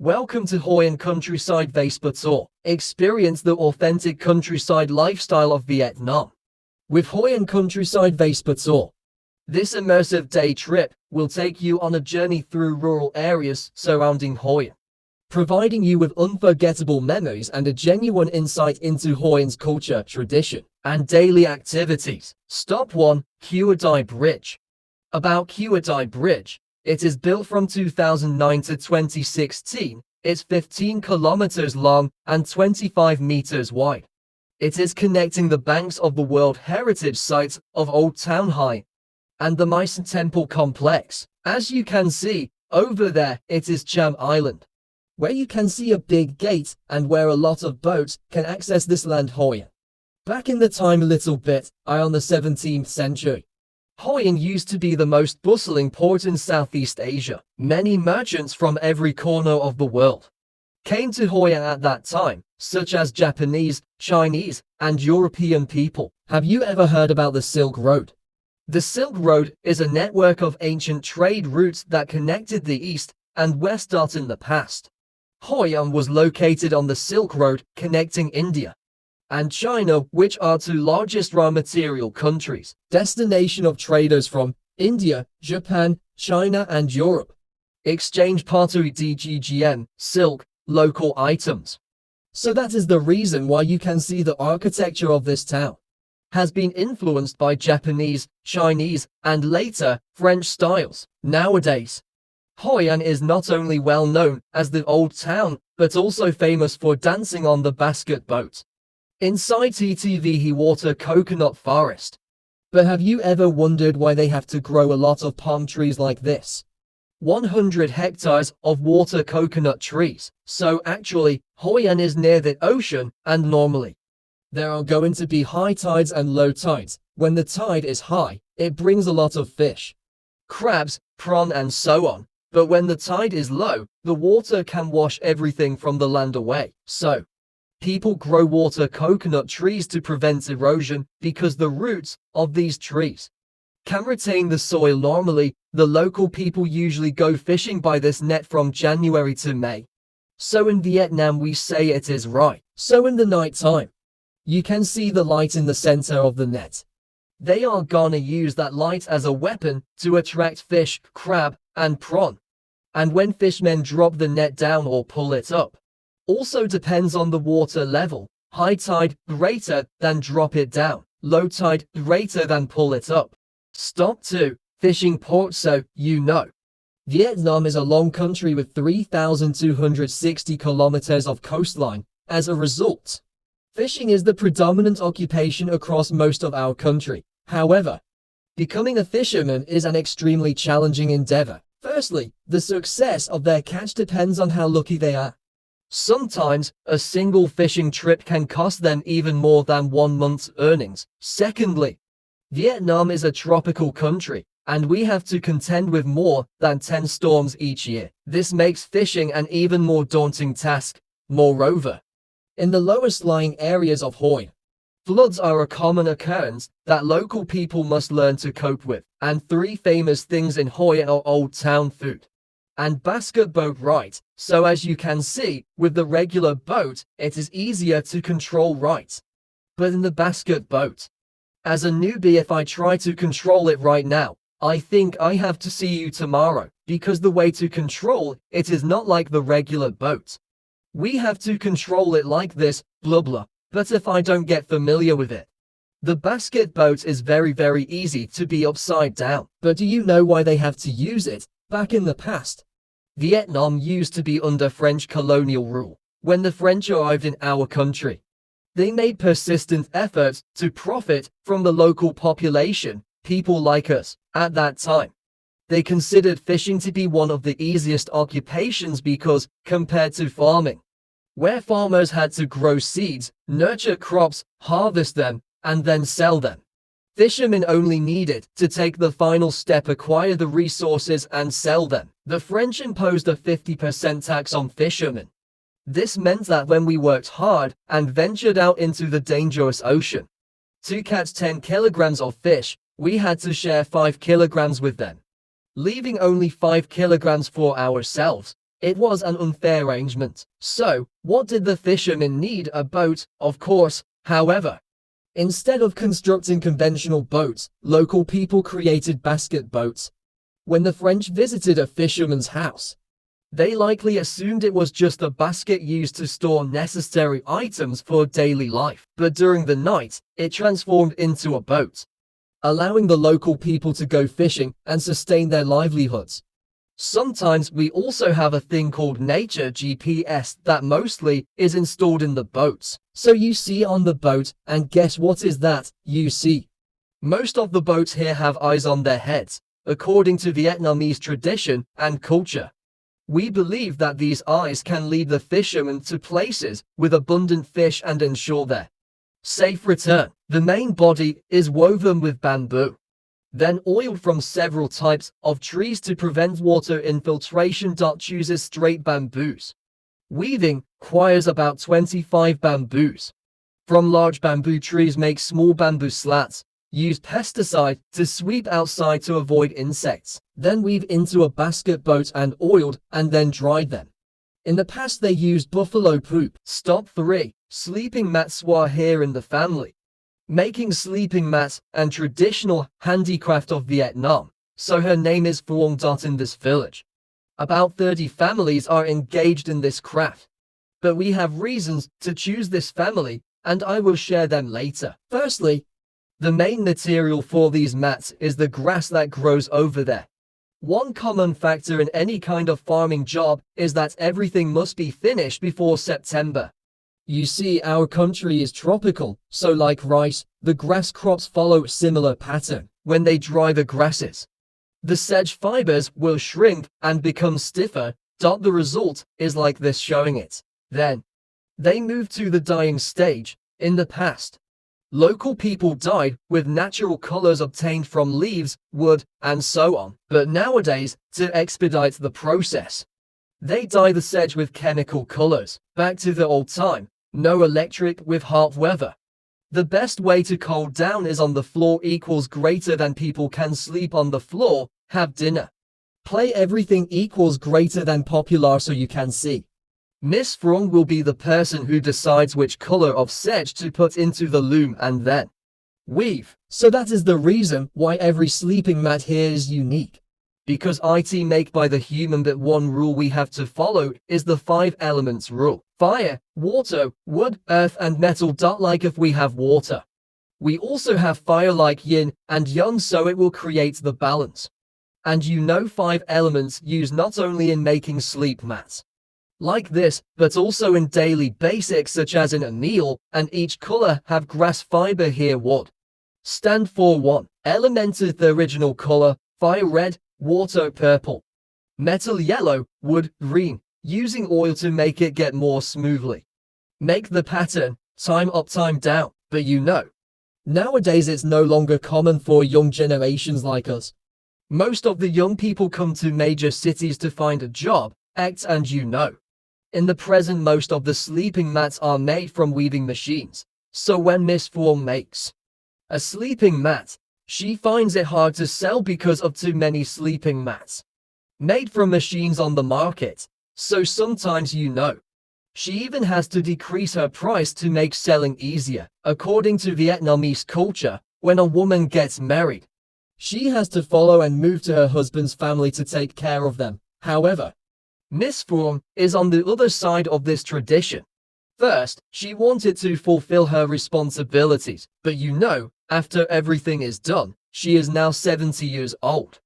Welcome to Hoi An Countryside Vespa Tour. Experience the authentic countryside lifestyle of Vietnam with Hoi An Countryside Vespa Tour. This immersive day trip will take you on a journey through rural areas surrounding Hoi An, providing you with unforgettable memories and a genuine insight into Hoi An's culture, tradition, and daily activities. Stop 1. Hoi An Bridge. About Hoi An Bridge. It is built from 2009 to 2016. It's 15 kilometers long and 25 meters wide. It is connecting the banks of the World Heritage Site of Old Town Hoi and the Meissen Temple Complex. As you can see, over there, it is Cham Island, where you can see a big gate and where a lot of boats can access this land Hoi An. Back in the time a little bit, on the 17th century, Hoi An used to be the most bustling port in Southeast Asia. Many merchants from every corner of the world came to Hoi An at that time, such as Japanese, Chinese, and European people. Have you ever heard about the Silk Road? The Silk Road is a network of ancient trade routes that connected the East and West in the past. Hoi An was located on the Silk Road connecting India and China, which are two largest raw material countries, destination of traders from India, Japan, China and Europe. Exchange partui DGGM, silk, local items. So that is the reason why you can see the architecture of this town has been influenced by Japanese, Chinese, and later, French styles. Nowadays, Hoi An is not only well known as the old town, but also famous for dancing on the basket boat inside TTV Water Coconut Forest. But have you ever wondered why they have to grow a lot of palm trees like this? 100 hectares of water coconut trees. So actually, Hoi An is near the ocean, and normally there are going to be high tides and low tides. When the tide is high, it brings a lot of fish, crabs, prawn and so on. But when the tide is low, the water can wash everything from the land away. So people grow water coconut trees to prevent erosion because the roots of these trees can retain the soil normally. The local people usually go fishing by this net from January to May. So in Vietnam we say it is right. So in the night time, you can see the light in the center of the net. They are gonna use that light as a weapon to attract fish, crab, and prawn. And when fishermen drop the net down or pull it up, also depends on the water level. High tide, greater than drop it down. Low tide, greater than pull it up. Stop 2. Fishing port. So, you know, Vietnam is a long country with 3,260 kilometers of coastline. As a result, fishing is the predominant occupation across most of our country. However, becoming a fisherman is an extremely challenging endeavor. Firstly, the success of their catch depends on how lucky they are. Sometimes, a single fishing trip can cost them even more than 1 month's earnings. Secondly, Vietnam is a tropical country, and we have to contend with more than 10 storms each year. This makes fishing an even more daunting task. Moreover, in the lowest lying areas of Hoi An, floods are a common occurrence that local people must learn to cope with. And 3 famous things in Hoi An are old town food and basket boat ride. So as you can see, with the regular boat, it is easier to control right. But in the basket boat, as a newbie, if I try to control it right now, I think I have to see you tomorrow, because the way to control it is not like the regular boat. We have to control it like this, blah blah. But if I don't get familiar with it, the basket boat is very easy to be upside down. But do you know why they have to use it? Back in the past, Vietnam used to be under French colonial rule. When the French arrived in our country, they made persistent efforts to profit from the local population, people like us. At that time, they considered fishing to be one of the easiest occupations because, compared to farming, where farmers had to grow seeds, nurture crops, harvest them, and then sell them, fishermen only needed to take the final step, acquire the resources and sell them. The French imposed a 50% tax on fishermen. This meant that when we worked hard and ventured out into the dangerous ocean to catch 10 kilograms of fish, we had to share 5 kilograms with them, leaving only 5 kilograms for ourselves. It was an unfair arrangement. So, what did the fishermen need? A boat, of course. However, instead of constructing conventional boats, local people created basket boats. When the French visited a fisherman's house, they likely assumed it was just a basket used to store necessary items for daily life. But during the night, it transformed into a boat, allowing the local people to go fishing and sustain their livelihoods. Sometimes we also have a thing called nature GPS that mostly is installed in the boats. So you see on the boat, and guess what is that you see? Most of the boats here have eyes on their heads, according to Vietnamese tradition and culture. We believe that these eyes can lead the fishermen to places with abundant fish and ensure their safe return. The main body is woven with bamboo, then oiled from several types of trees to prevent water infiltration. Chooses straight bamboos. Weaving requires about 25 bamboos from large bamboo trees. Make small bamboo slats. Use pesticide to sweep outside to avoid insects. Then weave into a basket boat and oiled and then dried them. In the past they used buffalo poop. Stop 3. Sleeping mats were here in the family. Making sleeping mats and traditional handicraft of Vietnam. So her name is Phuong. In this village, about 30 families are engaged in this craft. But we have reasons to choose this family, and I will share them later. Firstly, the main material for these mats is the grass that grows over there. One common factor in any kind of farming job is that everything must be finished before September. You see, our country is tropical, so like rice, the grass crops follow a similar pattern. When they dry the grasses, the sedge fibers will shrink and become stiffer. The result is like this, showing it. Then, they move to the dyeing stage. In the past, local people dyed with natural colors obtained from leaves, wood, and so on. But nowadays, to expedite the process, they dye the sedge with chemical colors. Back to the old time, no electric with hot weather. The best way to cool down is on the floor. Equals greater than people can sleep on the floor, have dinner, play, everything equals greater than popular. So you can see, Miss Phuong will be the person who decides which color of sedge to put into the loom and then weave. So that is the reason why every sleeping mat here is unique. Because it made by the human. But one rule we have to follow is the 5 elements rule. Fire, water, wood, earth and metal. Like if we have water, we also have fire, like yin and yang, so it will create the balance. And 5 elements used not only in making sleep mats like this, but also in daily basics such as in a meal, and each color have grass fiber here. Wood stand for 1 element, the original color, fire red, water purple, metal yellow, wood green, using oil to make it get more smoothly. Make the pattern, time up, time down. But nowadays it's no longer common for young generations like us. Most of the young people come to major cities to find a job, and in the present most of the sleeping mats are made from weaving machines. So when Miss Phuong makes a sleeping mat, she finds it hard to sell because of too many sleeping mats made from machines on the market. So sometimes she even has to decrease her price to make selling easier. According to Vietnamese culture, when a woman gets married, she has to follow and move to her husband's family to take care of them. However, Miss Phuong is on the other side of this tradition. First, she wanted to fulfill her responsibilities, but after everything is done, she is now 70 years old.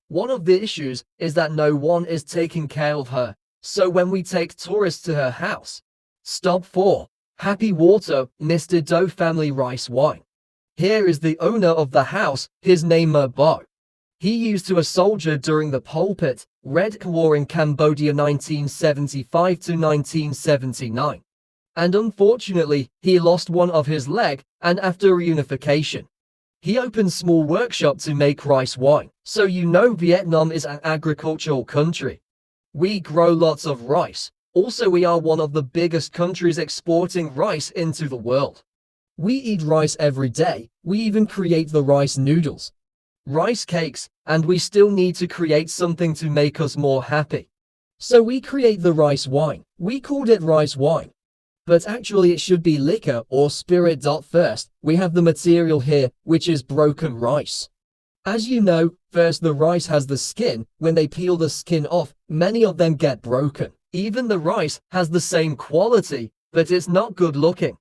One of the issues is that no one is taking care of her. So when we take tourists to her house, stop 4. Happy Water, Mr. Do family rice wine. Here is the owner of the house, his name Bo. He used to a soldier during the Pol-Pot Red War in Cambodia 1975 to 1979. And unfortunately, he lost one of his leg, and after reunification, he opened small workshop to make rice wine. So Vietnam is an agricultural country. We grow lots of rice. Also, we are one of the biggest countries exporting rice into the world. We eat rice every day. We even create the rice noodles, rice cakes, and we still need to create something to make us more happy. So we create the rice wine. We called it rice wine. But actually it should be liquor or spirit. First, we have the material here, which is broken rice. As you know, first the rice has the skin. When they peel the skin off, many of them get broken. Even the rice has the same quality, but it's not good looking.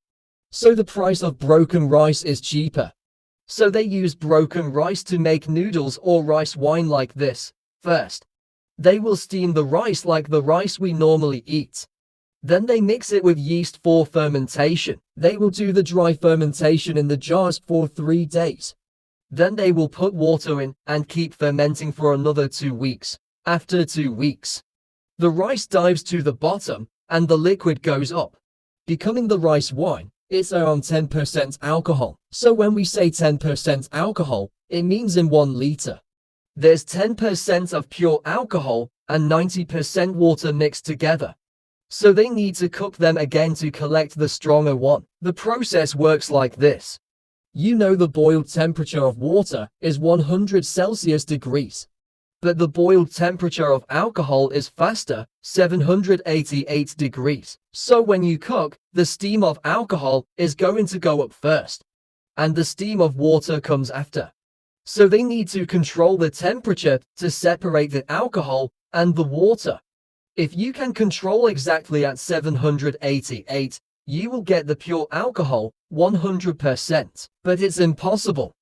So the price of broken rice is cheaper. So they use broken rice to make noodles or rice wine like this. First, they will steam the rice like the rice we normally eat. Then they mix it with yeast for fermentation. They will do the dry fermentation in the jars for 3 days. Then they will put water in and keep fermenting for another 2 weeks. After 2 weeks, the rice dives to the bottom and the liquid goes up, becoming the rice wine. It's around 10% alcohol. So when we say 10% alcohol, it means in 1 liter, there's 10% of pure alcohol and 90% water mixed together. So they need to cook them again to collect the stronger one. The process works like this. You know the boiled temperature of water is 100 Celsius degrees. But the boiled temperature of alcohol is faster, 788 degrees. So when you cook, the steam of alcohol is going to go up first, and the steam of water comes after. So they need to control the temperature to separate the alcohol and the water. If you can control exactly at 788, you will get the pure alcohol 100%. But it's impossible.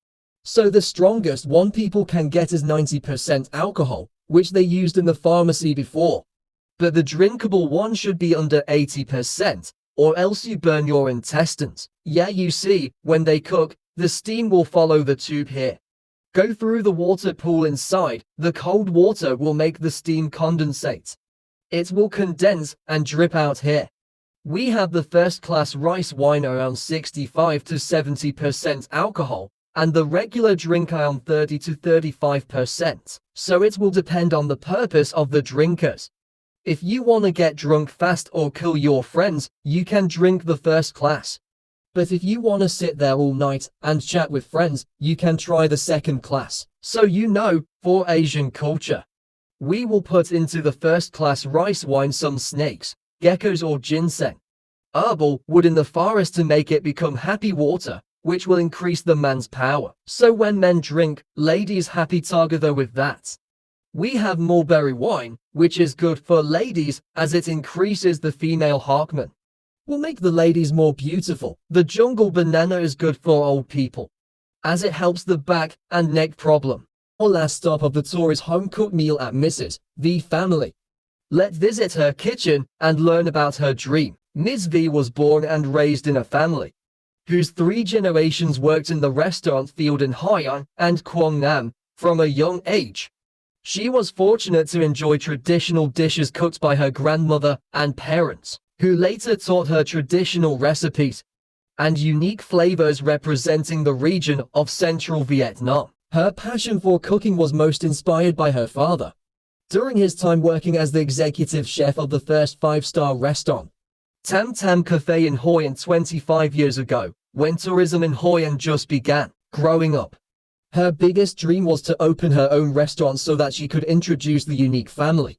So the strongest one people can get is 90% alcohol, which they used in the pharmacy before. But the drinkable one should be under 80%, or else you burn your intestines. Yeah, you see, when they cook, the steam will follow the tube here, go through the water pool inside. The cold water will make the steam condensate. It will condense and drip out here. We have the first class rice wine around 65 to 70% alcohol, and the regular drink around 30 to 35%. So it will depend on the purpose of the drinkers. If you want to get drunk fast or kill your friends, you can drink the first class. But if you want to sit there all night and chat with friends, you can try the second class. So you know, for Asian culture, we will put into the first class rice wine some snakes, geckos or ginseng, herbal wood in the forest to make it become happy water, which will increase the man's power. So when men drink, ladies happy together with that. We have mulberry wine, which is good for ladies as it increases the female hormone. Will make the ladies more beautiful. The jungle banana is good for old people, as it helps the back and neck problem. Our last stop of the tour is home-cooked meal at Mrs. V family. Let's visit her kitchen and learn about her dream. Ms. V was born and raised in a family whose 3 generations worked in the restaurant field in Hoi An and Nam from a young age. She was fortunate to enjoy traditional dishes cooked by her grandmother and parents, who later taught her traditional recipes and unique flavors representing the region of central Vietnam. Her passion for cooking was most inspired by her father, during his time working as the executive chef of the first 5-star restaurant, Tam Tam Cafe in Hoi An 25 years ago, when tourism in Hoi An just began. Growing up, her biggest dream was to open her own restaurant so that she could introduce the unique family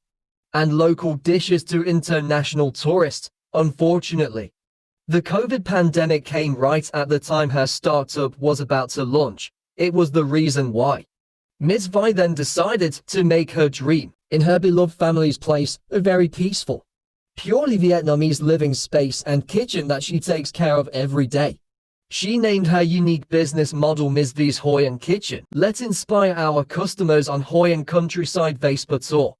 and local dishes to international tourists. Unfortunately, the COVID pandemic came right at the time her startup was about to launch. It was the reason why Ms. Vi then decided to make her dream in her beloved family's place a very peaceful, purely Vietnamese living space and kitchen that she takes care of every day. She named her unique business model Ms. V's Hoi An Kitchen. Let's inspire our customers on Hoi An countryside Vespa tour.